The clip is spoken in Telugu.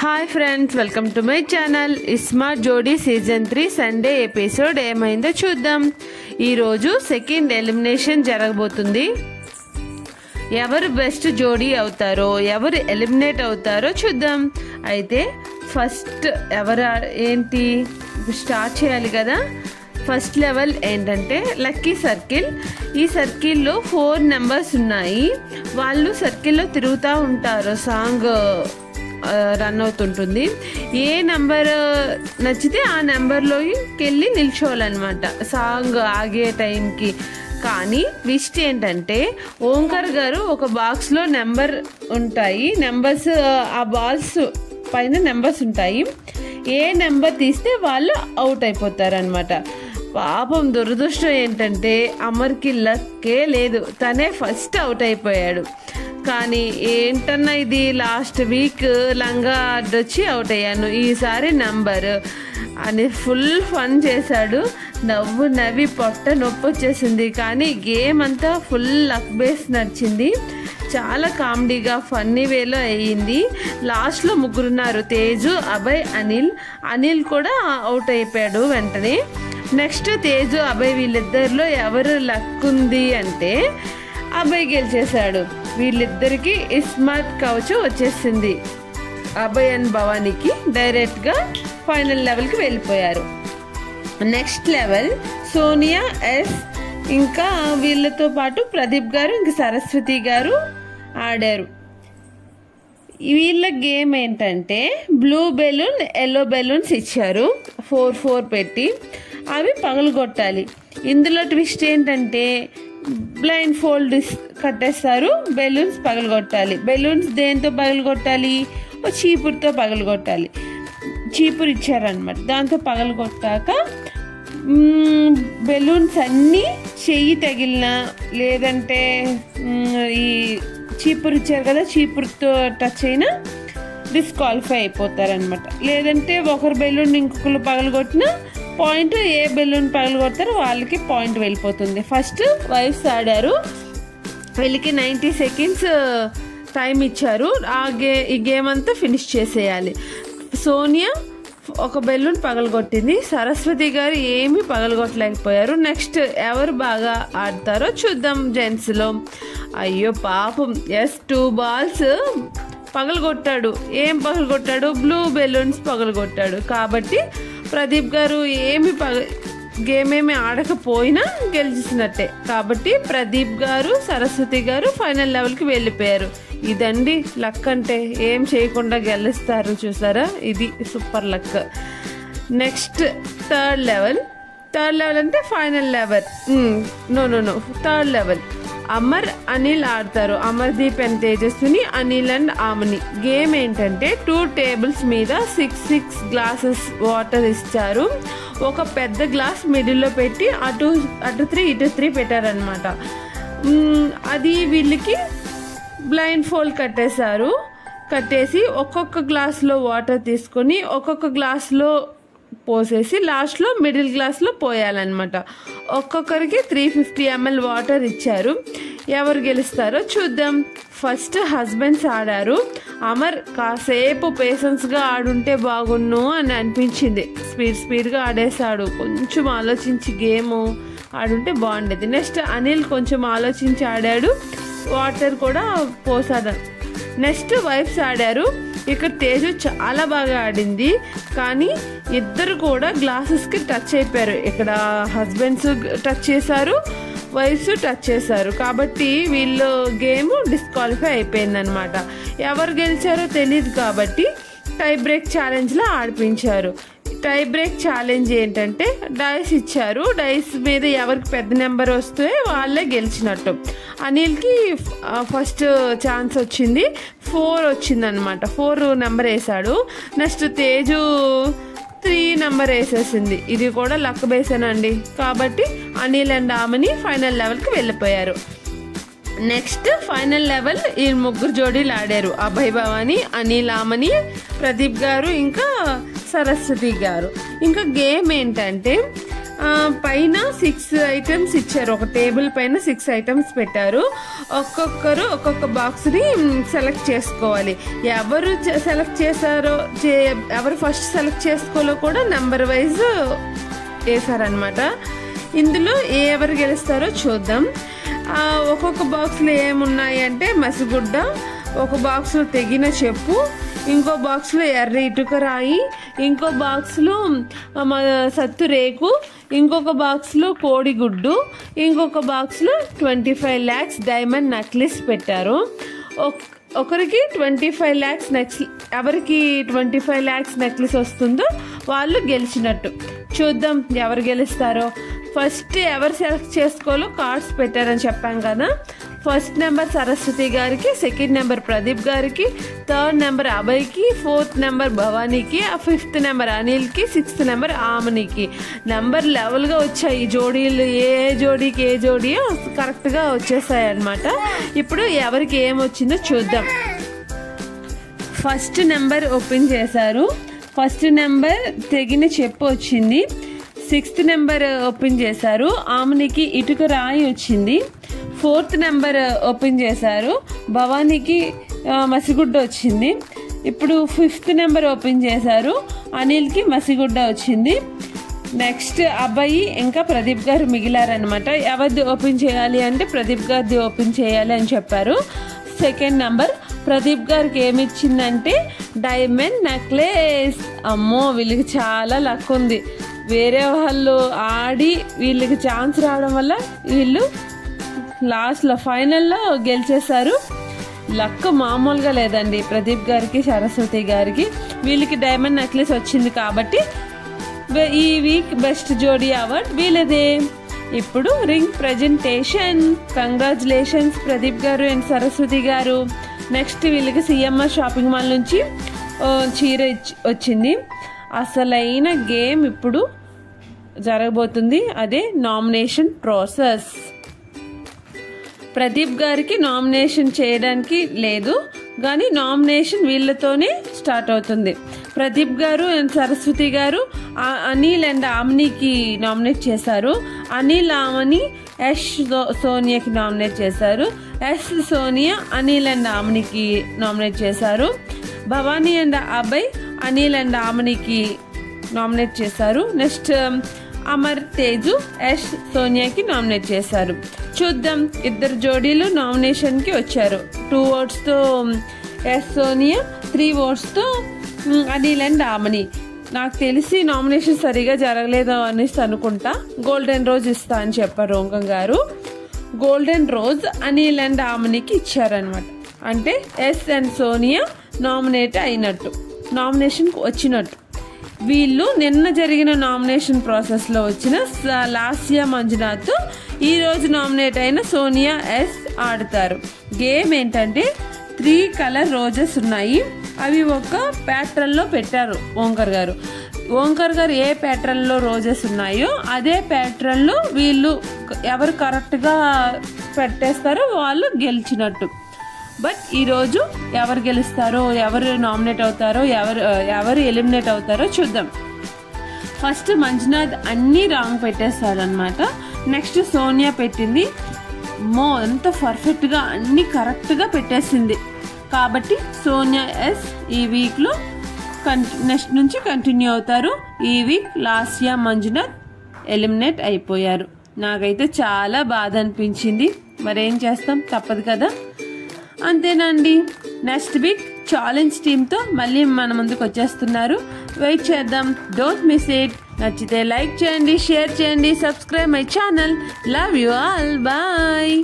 Hi friends, welcome to my channel. Smart జోడీ సీజన్ 3 సండే ఎపిసోడ్ ఏమైందో చూద్దాం. ఈరోజు సెకండ్ ఎలిమినేషన్ జరగబోతుంది. ఎవరు బెస్ట్ జోడీ అవుతారో, ఎవరు ఎలిమినేట్ అవుతారో చూద్దాం. అయితే ఫస్ట్ ఏంటి స్టార్ట్ చేయాలి కదా. ఫస్ట్ లెవెల్ ఏంటంటే లక్కీ సర్కిల్. ఈ సర్కిల్లో 4 నెంబర్స్ ఉన్నాయి. వాళ్ళు సర్కిల్లో తిరుగుతూ ఉంటారు. సాంగ్ రన్ అవుతుంటుంది. ఏ నెంబర్ నచ్చితే ఆ నెంబర్లోకి వెళ్ళి నిల్చోవాలన్నమాట సాంగ్ ఆగే టైంకి. కానీ ట్విస్ట్ ఏంటంటే ఓంకార్ గారు ఒక బాక్స్లో నెంబర్ ఉంటాయి. నెంబర్స్ ఆ బాల్స్ పైన నెంబర్స్ ఉంటాయి. ఏ నెంబర్ తీస్తే వాళ్ళు అవుట్ అయిపోతారనమాట. పాపం దురదృష్టం ఏంటంటే అమర్కి లక్కే లేదు. తనే ఫస్ట్ అవుట్ అయిపోయాడు. కానీ ఏంటన్నా ఇది, లాస్ట్ వీక్ లంగా అడ్డొచ్చి అవుట్ అయ్యాను, ఈసారి నంబర్ అని ఫుల్ ఫన్ చేశాడు. నవ్వి పొట్ట నొప్పి వచ్చేసింది. కానీ గేమ్ అంతా ఫుల్ లక్ బేస్ నడిచింది. చాలా కామెడీగా ఫన్నీ వేలో అయ్యింది. లాస్ట్లో ముగ్గురున్నారు, తేజు, అభయ్, అనిల్ కూడా అవుట్ అయిపోయాడు వెంటనే. నెక్స్ట్ తేజు, అభయ్ వీళ్ళిద్దరిలో ఎవరు లక్ ఉంది అంటే అభయ్ గెలిచేశాడు. వీళ్ళిద్దరికి స్మార్ట్ కవచం వచ్చేసింది. అభయ్ అండ్ భవానీకి డైరెక్ట్గా ఫైనల్ లెవెల్కి వెళ్ళిపోయారు. నెక్స్ట్ లెవెల్ సోనియా, ఎస్, ఇంకా వీళ్ళతో పాటు ప్రదీప్ గారు, ఇంకా సరస్వతి గారు ఆడారు. వీళ్ళ గేమ్ ఏంటంటే బ్లూ బెలూన్, ఎల్లో బెలూన్స్ ఇచ్చారు 4 పెట్టి. అవి పగలగొట్టాలి. ఇందులో ట్విస్ట్ ఏంటంటే బ్లైండ్ ఫోల్డ్ కట్టేస్తారు. బెలూన్స్ పగలగొట్టాలి. బెలూన్స్ దేంతో పగలగొట్టాలి? చీపురుతో పగలగొట్టాలి. చీపురు ఇచ్చారనమాట. దాంతో పగలగొట్టాక బెలూన్స్ అన్నీ చెయ్యి తగిలినా, లేదంటే ఈ చీపురు ఇచ్చారు కదా, చీపురుతో టచ్ అయినా డిస్క్వాలిఫై అయిపోతారనమాట. లేదంటే ఒకరు బెలూన్ ఇంకొకరు పగలగొట్టినా పాయింట్, ఏ బెలూన్ పగలగొడతారో వాళ్ళకి పాయింట్ వెళ్ళిపోతుంది. ఫస్ట్ వైఫ్స్ ఆడారు. వీళ్ళకి 90 సెకండ్స్ టైం ఇచ్చారు. ఈ గేమ్ అంతా ఫినిష్ చేసేయాలి. సోనియా ఒక బెలూన్ పగలగొట్టింది. సరస్వతి గారు ఏమీ పగలగొట్టలేకపోయారు. నెక్స్ట్ ఎవరు బాగా ఆడతారో చూద్దాం జెంట్స్లో. అయ్యో పాపం, 2 బాల్స్ పగలగొట్టాడు. ఏం పగలగొట్టాడు? Blue balloons పగలగొట్టాడు. కాబట్టి ప్రదీప్ గారు గేమ్ ఏమి ఆడకపోయినా గెలిచినట్టే. కాబట్టి ప్రదీప్ గారు, సరస్వతి గారు ఫైనల్ లెవెల్కి వెళ్ళిపోయారు. ఇదండి లక్ అంటే. ఏం చేయకుండా గెలుస్తారు చూసారా, ఇది super luck. Next third level అంటే final level. Third level Amar, Anil ఆడతారు. Amardeep and Tejaswini, Anil and Amani. Game ఏంటంటే 2 టేబుల్స్ మీద 6 గ్లాసెస్ వాటర్ ఇచ్చారు. ఒక పెద్ద గ్లాస్ మిడిల్లో పెట్టి అటు 3 ఇటు 3 పెట్టారనమాట. అది వీళ్ళకి బ్లైండ్ ఫోల్డ్ కట్టేసి ఒక్కొక్క గ్లాస్లో వాటర్ తీసుకొని ఒక్కొక్క గ్లాస్లో పోసేసి లాస్ట్లో మిడిల్ గ్లాస్లో పోయాలన్నమాట. ఒక్కొక్కరికి 350 ml వాటర్ ఇచ్చారు. ఎవరు గెలుస్తారో చూద్దాం. ఫస్ట్ హస్బెండ్స్ ఆడారు. అమర్ కాసేపు పేషెన్స్గా ఆడుంటే బాగున్ను అని అనిపించింది. స్పీడ్గా ఆడేశాడు. కొంచెం ఆలోచించి గేమ్ ఆడుంటే బాగుండేది. నెక్స్ట్ అనిల్ కొంచెం ఆలోచించి ఆడాడు. వాటర్ కూడా పోసాడు. నెక్స్ట్ వైఫ్స్ ఆడారు. ఇక్కడ తేజు చాలా బాగా ఆడింది. కానీ ఇద్దరు కూడా గ్లాసెస్కి టచ్ అయిపోయారు. ఇక్కడ హస్బెండ్స్ టచ్ చేశారు, వైఫ్స్ టచ్ చేశారు. కాబట్టి వీళ్ళు గేమ్ డిస్క్వాలిఫై అయిపోయిందనమాట. ఎవరు గెలిచారో తెలియదు కాబట్టి టై బ్రేక్ ఛాలెంజ్లో ఆడిపించారు. టై బ్రేక్ ఛాలెంజ్ ఏంటంటే డైస్ ఇచ్చారు. డైస్ మీద ఎవరికి పెద్ద నెంబర్ వస్తే వాళ్ళే గెలిచినట్టు. అనిల్కి ఫస్ట్ ఛాన్స్ వచ్చింది, 4 వచ్చిందనమాట. 4 నెంబర్ వేసాడు. నెక్స్ట్ తేజు 3 నెంబర్ వేసేసింది. ఇది కూడా లక్ బేసేనండి. కాబట్టి అనిల్ అండ్ ఆమని ఫైనల్ లెవెల్కి వెళ్ళిపోయారు. నెక్స్ట్ ఫైనల్ లెవెల్ ఈ ముగ్గురు జోడీలు ఆడారు. అభయ్, భవాని, అనిల్, ఆమని, ప్రదీప్ గారు, ఇంకా సరస్వతి గారు. ఇంకా గేమ్ ఏంటంటే పైన 6 ఐటమ్స్ ఇచ్చారు. ఒక టేబుల్ పైన 6 ఐటమ్స్ పెట్టారు. ఒక్కొక్కరు ఒక్కొక్క బాక్స్ని సెలెక్ట్ చేసుకోవాలి. ఎవరు సెలెక్ట్ చేశారో ఎవరు ఫస్ట్ సెలెక్ట్ చేసుకోలో కూడా నెంబర్ వైజ్ వేసారనమాట. ఇందులో ఎవరు గెలుస్తారో చూద్దాం. ఒక్కొక్క బాక్స్లో ఏమున్నాయి అంటే మసిగుడ్డ, ఒక బాక్స్లో తెగిన చెప్పు, ఇంకో బాక్స్లో ఎర్ర ఇటుక రాయి, ఇంకో బాక్స్లో సత్తు రేకు, ఇంకొక బాక్స్లో కోడిగుడ్డు, ఇంకొక బాక్స్లో 25 lakhs డైమండ్ నెక్లెస్ పెట్టారు. ఒకరికి 25 lakhs ఎవరికి 25 lakhs నెక్లెస్ వస్తుందో వాళ్ళు గెలిచినట్టు. చూద్దాం ఎవరు గెలుస్తారో. ఫస్ట్ ఎవరు సెలెక్ట్ చేసుకోవాలో కార్డ్స్ పెట్టారని చెప్పాం కదా. ఫస్ట్ నెంబర్ సరస్వతి గారికి, సెకండ్ నెంబర్ ప్రదీప్ గారికి, థర్డ్ నెంబర్ అభయ్కి, ఫోర్త్ నెంబర్ భవానీకి, ఫిఫ్త్ నెంబర్ అనిల్కి, సిక్స్త్ నెంబర్ ఆమనికి. నెంబర్ లెవెల్గా వచ్చాయి. జోడీలు ఏ జోడీకి ఏ జోడీయో కరెక్ట్గా వచ్చేసాయి అన్నమాట. ఇప్పుడు ఎవరికి ఏమొచ్చిందో చూద్దాం. ఫస్ట్ నెంబర్ ఓపెన్ చేశారు. ఫస్ట్ నెంబర్ తెగిన చెప్పు వచ్చింది. సిక్స్త్ నెంబర్ ఓపెన్ చేశారు. ఆమెనికి ఇటుక రాయి వచ్చింది. ఫోర్త్ నెంబర్ ఓపెన్ చేశారు. భవానీకి మసిగుడ్డ వచ్చింది. ఇప్పుడు ఫిఫ్త్ నెంబర్ ఓపెన్ చేశారు. అనిల్కి మసిగుడ్డ వచ్చింది. నెక్స్ట్ అబ్బాయి ఇంకా ప్రదీప్ గారు మిగిలారనమాట. ఎవరిది ఓపెన్ చేయాలి అంటే ప్రదీప్ గారిది ఓపెన్ చేయాలి అని చెప్పారు. సెకండ్ నెంబర్ ప్రదీప్ గారికి ఏమి ఇచ్చిందంటే డైమండ్ నెక్లెస్. అమ్మో, వీళ్ళకి చాలా లక్ ఉంది. వేరే వాళ్ళు ఆడి వీళ్ళకి ఛాన్స్ రావడం వల్ల వీళ్ళు లాస్ట్లో ఫైనల్లో గెలిచేశారు. లక్ మామూలుగా లేదండి ప్రదీప్ గారికి, సరస్వతి గారికి. వీళ్ళకి డైమండ్ నెక్లెస్ వచ్చింది కాబట్టి ఈ వీక్ బెస్ట్ జోడీ అవార్డ్ వీళ్ళదే. ఇప్పుడు రింగ్ ప్రజెంటేషన్. కంగ్రాచులేషన్స్ ప్రదీప్ గారు అండ్ సరస్వతి గారు. నెక్స్ట్ వీళ్ళకి సిఎంఆర్ షాపింగ్ మాల్ నుంచి చీర వచ్చింది. అసలైన గేమ్ ఇప్పుడు జరగబోతుంది, అదే నామినేషన్ ప్రాసెస్. ప్రదీప్ గారికి నామినేషన్ చేయడానికి లేదు, కానీ నామినేషన్ వీళ్ళతోనే స్టార్ట్ అవుతుంది. ప్రదీప్ గారు అండ్ సరస్వతి గారు అనిల్ అండ్ ఆమ్నికి నామినేట్ చేశారు. అనిల్ ఆమని సోనియాకి నామినేట్ చేశారు. సోనియా అనిల్ అండ్ ఆమ్నికి నామినేట్ చేశారు. భవానీ అండ్ అభయ్ అనిల్ అండ్ ఆమనికి నామినేట్ చేశారు. నెక్స్ట్ అమర్ తేజు సోనియాకి నామినేట్ చేశారు. చూద్దాం, ఇద్దరు జోడీలు నామినేషన్కి వచ్చారు. 2 votes-తో సోనియా, 3 votes-తో అనిల్ అండ్ ఆమని. నాకు తెలిసి నామినేషన్ సరిగా జరగలేదు అనేసి అనుకుంటా. గోల్డెన్ రోజ్ ఇస్తా అని చెప్పారు ఓంకం గారు. గోల్డెన్ రోజ్ అనిల్ అండ్ ఆమనికి ఇచ్చారనమాట. అంటే అండ్ సోనియా నామినేట్ అయినట్టు, నామినేషన్కి వచ్చినట్టు. వీళ్ళు నిన్న జరిగిన నామినేషన్ ప్రాసెస్లో వచ్చిన లాస్యా మంజునాథ్ ఈరోజు నామినేట్ అయిన సోనియా ఆడతారు. గేమ్ ఏంటంటే 3 color రోజెస్ ఉన్నాయి. అవి ఒక ప్యాటర్న్లో పెట్టారు ఓంకర్ గారు. ఓంకర్ గారు ఏ ప్యాటర్న్లో రోజెస్ ఉన్నాయో అదే ప్యాటర్న్లో వీళ్ళు ఎవరు కరెక్ట్గా పెట్టేస్తారో వాళ్ళు గెలిచినట్టు. బట్ ఈరోజు ఎవరు గెలుస్తారో, ఎవరు నామినేట్ అవుతారో, ఎవరు ఎలిమినేట్ అవుతారో చూద్దాం. ఫస్ట్ మంజునాథ్ అన్నీ రాంగ్ పెట్టేస్తాడనమాట. నెక్స్ట్ సోనియా పెట్టింది ఎంత పర్ఫెక్ట్గా అన్నీ కరెక్ట్గా పెట్టేసింది. కాబట్టి సోనియా ఈ వీక్లో నెక్స్ట్ నుంచి కంటిన్యూ అవుతారు. ఈ వీక్ లాస్యా మంజునాథ్ ఎలిమినేట్ అయిపోయారు. నాకైతే చాలా బాధ అనిపించింది. మరేం చేస్తాం, తప్పదు కదా. అంతేనండి. నెక్స్ట్ వీక్ ఛాలెంజ్ టీమ్తో మళ్ళీ మన ముందుకు వచ్చేస్తున్నారు. వెయిట్ చేద్దాం. Don't miss it. నచ్చితే లైక్ చేయండి, షేర్ చేయండి, subscribe my channel. Love you all. Bye.